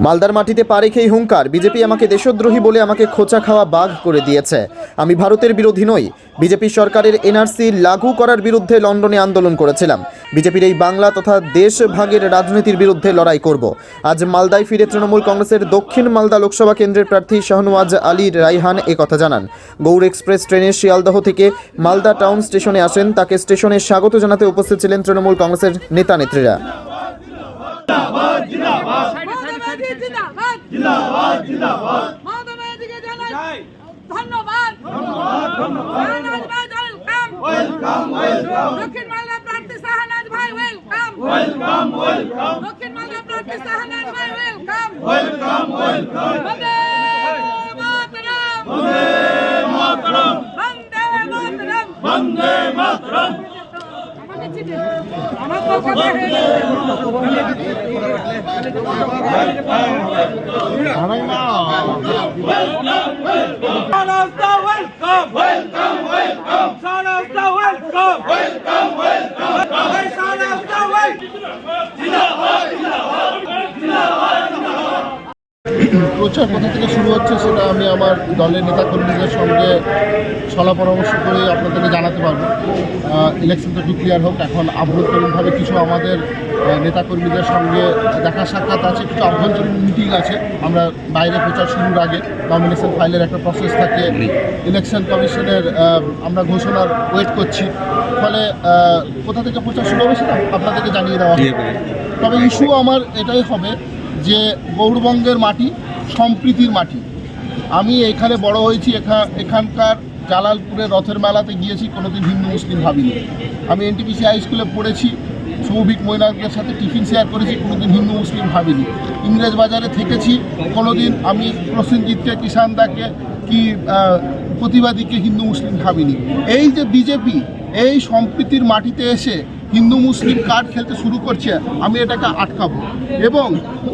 মালদার মাটিতে পা রেখেই হুঙ্কার, বিজেপি আমাকে দেশদ্রোহী বলে আমাকে খোঁচা খাওয়া বাঘ করে দিয়েছে। আমি ভারতের বিরোধী নই। বিজেপি সরকারের এনআরসি লাগু করার বিরুদ্ধে লন্ডনে আন্দোলন করেছিলাম। বিজেপির এই বাংলা তথা দেশ ভাগের রাজনীতির বিরুদ্ধে লড়াই করব। আজ মালদায় ফিরে তৃণমূল কংগ্রেসের দক্ষিণ মালদা লোকসভা কেন্দ্রের প্রার্থী শাহনওয়াজ আলী রাইহান একথা জানান। গৌড় এক্সপ্রেস ট্রেনে শিয়ালদহ থেকে মালদা টাউন স্টেশনে আসেন। তাকে স্টেশনে স্বাগত জানাতে উপস্থিত ছিলেন তৃণমূল কংগ্রেসের নেতা নেত্রীরা। ধন্যবাদ। দক্ষিণ মালদা প্রার্থী শাহনওয়াজ ভাই ওয়েলকাম। দক্ষিণ মালদা প্রার্থী শাহনওয়াজ ভাই ওয়েলকাম। বন্দে মাতরম। বন্দে মাতরম। বন্দে মাতরম। আমার পক্ষে প্রচার কোথা থেকে শুরু হচ্ছে সেটা আমি আমার দলের নেতাকর্মীদের সঙ্গে সলা পরামর্শ করে আপনাদেরকে জানাতে পারবো। ইলেকশনটা ক্লিয়ার হোক। এখন আভ্যন্তরীণভাবে কিছু আমাদের নেতাকর্মীদের সঙ্গে দেখা সাক্ষাৎ আছে, কিছু আভ্যন্তরীণ মিটিং আছে। আমরা বাইরে প্রচার শুরুর আগে নমিনেশন ফাইলের একটা প্রসেস থাকে, ইলেকশন কমিশনের আমরা ঘোষণার ওয়েট করছি। ফলে কোথা থেকে প্রচার শুরু হবে সেটা আপনাদেরকে জানিয়ে দেওয়া হবে। তবে ইস্যু আমার এটাই হবে যে গৌড়বঙ্গের মাটি সম্প্রীতির মাটি। আমি এখানে বড় হয়েছি, এখানকার জালালপুরের রথের মেলাতে গিয়েছি, কোনোদিন হিন্দু মুসলিম ভাবিনি। আমি এনটিপিসি হাই স্কুলে পড়েছি, সৌভিক মৈনাকের সাথে টিফিন শেয়ার করেছি, কোনোদিন হিন্দু মুসলিম ভাবিনি। ইংরেজ বাজারে থেকেছি, কোনোদিন আমি প্রসেনজিৎকে, কিষানদাকে কি প্রতিবাদীকে হিন্দু মুসলিম ভাবিনি। এই যে বিজেপি এই সম্প্রীতির মাটিতে এসে হিন্দু মুসলিম কার্ড খেলতে শুরু করছে, আমি এটাকে আটকাবো। এবং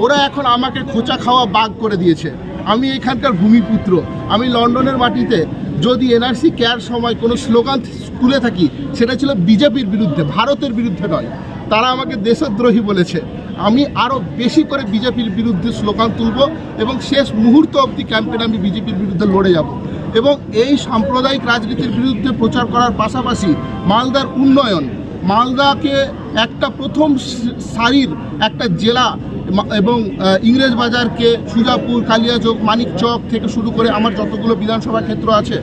ওরা এখন আমাকে খোঁচা খাওয়া বাঘ করে দিয়েছে। আমি এখানকার ভূমিপুত্র। আমি লন্ডনের মাটিতে যদি এনআরসি কেয়ার সময় কোনো স্লোগান তুলে থাকি, সেটা ছিল বিজেপির বিরুদ্ধে, ভারতের বিরুদ্ধে নয়। তারা আমাকে দেশদ্রোহী বলেছে। আমি আরও বেশি করে বিজেপির বিরুদ্ধে স্লোগান তুলব এবং শেষ মুহূর্ত অবধি ক্যাম্পেইনে আমি বিজেপির বিরুদ্ধে লড়ে যাব। এবং এই সাম্প্রদায়িক রাজনীতির বিরুদ্ধে প্রচার করার পাশাপাশি মালদার উন্নয়ন, মালদাকে একটা প্রথম সারির একটা জেলা এবং ইংরেজ বাজারকে সুজাপুর, কালিয়াচক, মানিকচক থেকে শুরু করে আমার যতগুলো বিধানসভা ক্ষেত্র আছে,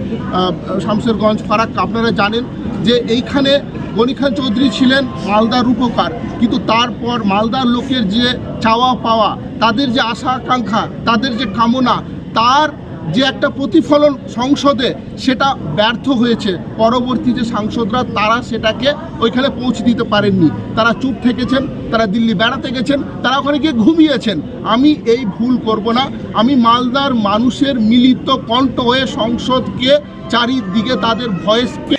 শামশেরগঞ্জ, ফারাক্কা, আপনারা জানেন যে এইখানে গনি খান চৌধুরী ছিলেন মালদার রূপকার। কিন্তু তারপর মালদার লোকের যে চাওয়া পাওয়া, তাদের যে আশা আকাঙ্ক্ষা, তাদের যে কামনা, তার যে একটা প্রতিফলন সংসদে সেটা ব্যর্থ হয়েছে। পরবর্তী যে সাংসদরা তারা সেটাকে ওইখানে পৌঁছে দিতে পারেননি। তারা চুপ থেকেছেন, তারা দিল্লি বেড়াতে গেছেন, তারা ওখানে গিয়ে ঘুমিয়েছেন। আমি এই ভুল করব না। আমি মালদার মানুষের মিলিত কণ্ঠ হয়ে সংসদকে চারিদিকে তাদের ভয়েসকে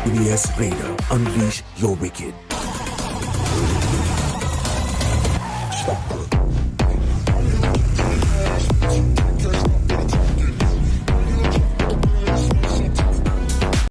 EBS Raider, unleash your wicked.